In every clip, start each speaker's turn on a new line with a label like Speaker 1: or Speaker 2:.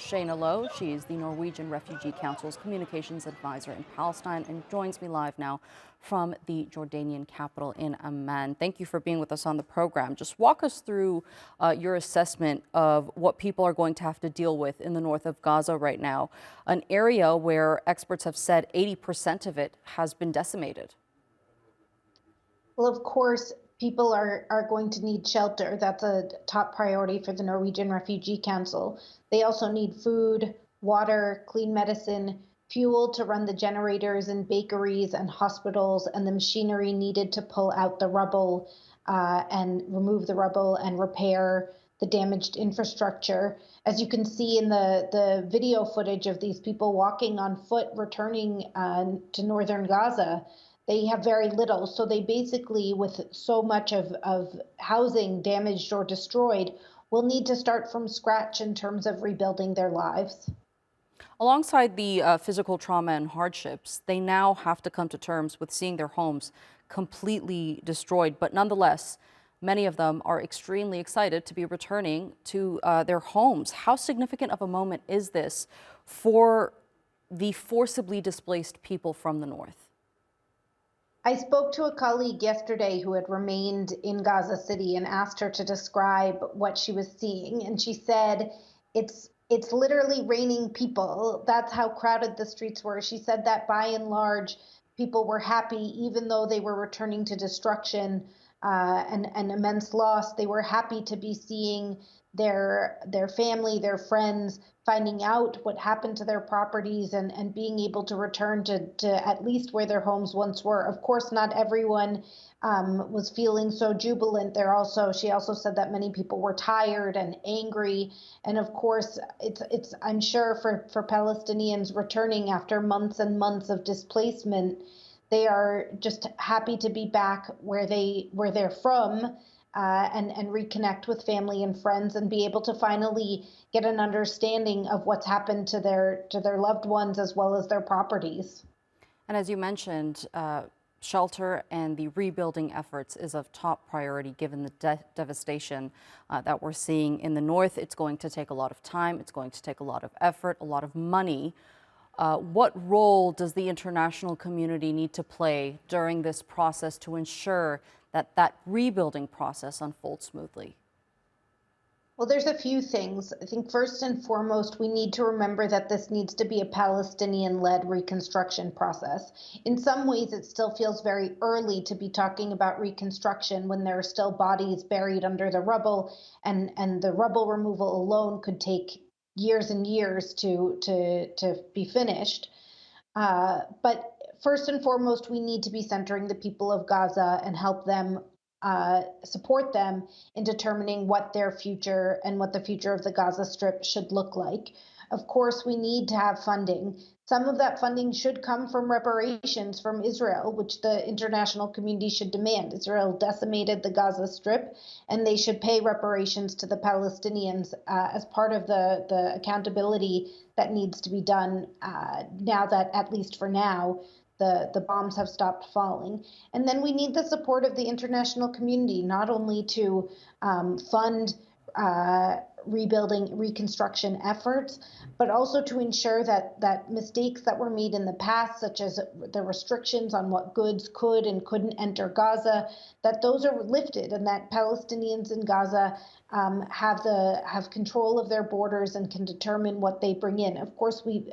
Speaker 1: Shaina Low. She is the Norwegian Refugee Council's communications advisor in Palestine and joins me live now from the Jordanian capital in Amman. Thank you for being with us on the program. Just walk us through your assessment of what people are going to have to deal with in the north of Gaza right now, an area where experts have said 80% of it has been decimated.
Speaker 2: Well, of course, people are going to need shelter. That's a top priority for the Norwegian Refugee Council. They also need food, water, clean medicine, fuel to run the generators in bakeries and hospitals, and the machinery needed to pull out the rubble and remove the rubble and repair the damaged infrastructure. As you can see in the video footage of these people walking on foot, returning to northern Gaza, they have very little. So they basically, with so much of housing damaged or destroyed, will need to start from scratch in terms of rebuilding their lives.
Speaker 1: Alongside the physical trauma and hardships, they now have to come to terms with seeing their homes completely destroyed. But nonetheless, many of them are extremely excited to be returning to their homes. How significant of a moment is this for the forcibly displaced people from the north?
Speaker 2: I spoke to a colleague yesterday who had remained in Gaza City and asked her to describe what she was seeing. And she said, it's literally raining people. That's how crowded the streets were. She said that by and large, people were happy, even though they were returning to destruction and immense loss. They were happy to be seeing their family, their friends, finding out what happened to their properties and being able to return to at least where their homes once were. Of course, not everyone was feeling so jubilant. She also said that many people were tired and angry. And of course, it's I'm sure for Palestinians returning after months and months of displacement, they are just happy to be back where they're from, and reconnect with family and friends and be able to finally get an understanding of what's happened to their loved ones as well as their properties.
Speaker 1: And as you mentioned, shelter and the rebuilding efforts is of top priority given the devastation that we're seeing in the north. It's going to take a lot of time. It's going to take a lot of effort, a lot of money. What role does the international community need to play during this process to ensure that that rebuilding process unfolds smoothly?
Speaker 2: Well, there's a few things. I think first and foremost, we need to remember that this needs to be a Palestinian-led reconstruction process. In some ways, it still feels very early to be talking about reconstruction when there are still bodies buried under the rubble, and the rubble removal alone could take years and years to be finished. But first and foremost, we need to be centering the people of Gaza and help them, support them in determining what their future and what the future of the Gaza Strip should look like. Of course, we need to have funding. Some of that funding should come from reparations from Israel, which the international community should demand. Israel decimated the Gaza Strip, and they should pay reparations to the Palestinians as part of the accountability that needs to be done now that, at least for now, the bombs have stopped falling. And then we need the support of the international community, not only to fund rebuilding, reconstruction efforts, but also to ensure that mistakes that were made in the past, such as the restrictions on what goods could and couldn't enter Gaza, that those are lifted, and that Palestinians in Gaza have control of their borders and can determine what they bring in. Of course, we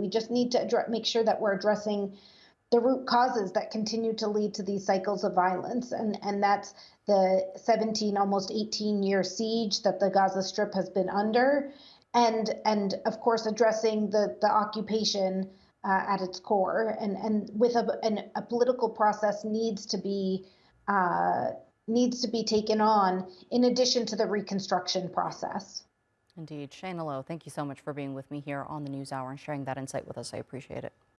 Speaker 2: just need to make sure that we're addressing the root causes that continue to lead to these cycles of violence. And that's the 17, almost 18-year siege that the Gaza Strip has been under. And of course, addressing the occupation at its core. And with a political process needs to be taken on in addition to the reconstruction process.
Speaker 1: Indeed. Shaina Low, thank you so much for being with me here on the NewsHour and sharing that insight with us. I appreciate it.